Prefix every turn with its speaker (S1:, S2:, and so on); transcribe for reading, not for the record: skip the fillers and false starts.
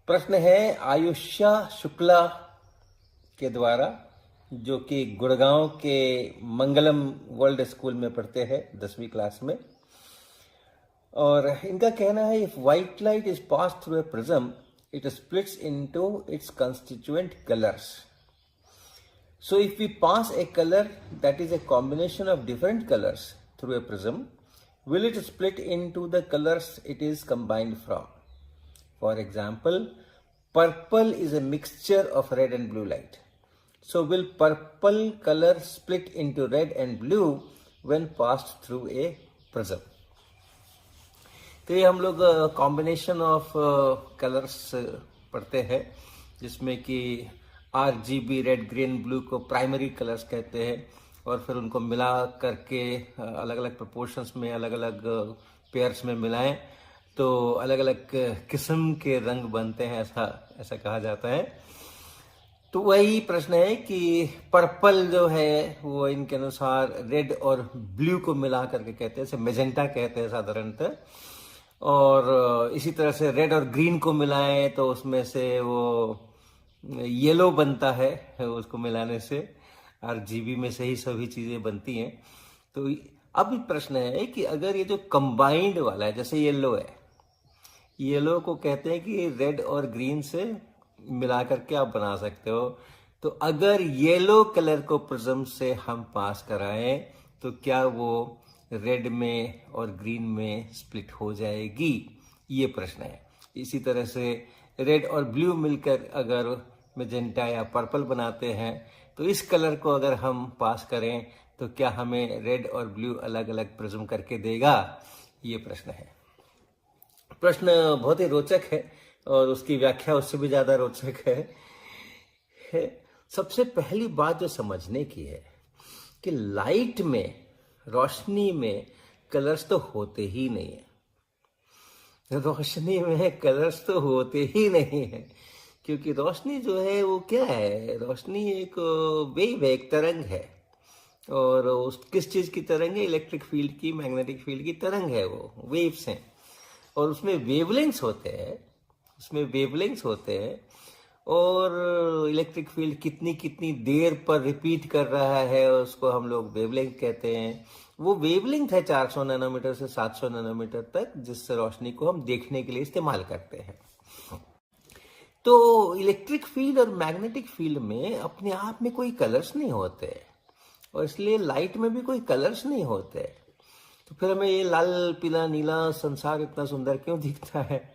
S1: प्रश्न है आयुष्या शुक्ला के द्वारा, जो कि गुड़गांव के मंगलम वर्ल्ड स्कूल में पढ़ते हैं 10वीं क्लास में। और इनका कहना है if white light is pass through a prism it splits into its constituent colors. So if we pass a color that is a combination of different colors through a prism, will it split into the colors it is combined from? For example, purple is a mixture of red and blue light. So will purple color split into red and blue when passed through a prism? तो ये हम लोग combination of colours पढ़ते हैं, जिसमें कि RGB red green blue को primary colours कहते हैं, और फिर उनको मिला करके अलग अलग प्रोपोर्शंस में अलग अलग पेयर्स में मिलाएं तो अलग अलग किस्म के रंग बनते हैं, ऐसा कहा जाता है। तो वही प्रश्न है कि पर्पल जो है वो इनके अनुसार रेड और ब्लू को मिला करके कहते हैं, इसे मेजेंटा कहते हैं साधारणतः। और इसी तरह से रेड और ग्रीन को मिलाएं तो उसमें से वो येलो बनता है, उसको मिलाने से RGB में से ही सभी चीजें बनती हैं। तो अब प्रश्न है कि अगर ये जो कंबाइंड वाला है, जैसे येलो है, येलो को कहते हैं कि रेड और ग्रीन से मिला करके आप बना सकते हो। तो अगर येलो कलर को प्रिज्म से हम पास कराएं तो क्या वो रेड में और ग्रीन में स्प्लिट हो जाएगी, ये प्रश्न है। इसी तरह से रेड और ब्लू मिलकर अगर मेजेंटा या पर्पल बनाते हैं तो इस कलर को अगर हम पास करें तो क्या हमें रेड और ब्लू अलग अलग प्रिज्म करके देगा, ये प्रश्न है। प्रश्न बहुत ही रोचक है और उसकी व्याख्या उससे भी ज्यादा रोचक है। सबसे पहली बात जो समझने की है कि लाइट में, रोशनी में कलर्स तो होते ही नहीं है। रोशनी में कलर्स तो होते ही नहीं है, क्योंकि रोशनी जो है वो क्या है, रोशनी एक वेव है, एक तरंग है। और उस किस चीज की तरंग है? इलेक्ट्रिक फील्ड की, मैग्नेटिक फील्ड की तरंग है, वो वेव्स हैं। और उसमें वेवलेंथ्स होते हैं, और इलेक्ट्रिक फील्ड कितनी देर पर रिपीट कर रहा है उसको हम लोग वेवलेंथ कहते हैं। वो वेवलेंथ है 400 नैनोमीटर से 700 नैनोमीटर तक, जिससे रोशनी को हम देखने के लिए इस्तेमाल करते हैं। तो इलेक्ट्रिक फील्ड और मैग्नेटिक फील्ड में अपने आप में कोई कलर्स नहीं होते, और इसलिए लाइट में भी कोई कलर्स नहीं होते। तो फिर हमें ये लाल पीला नीला संसार इतना सुंदर क्यों दिखता है?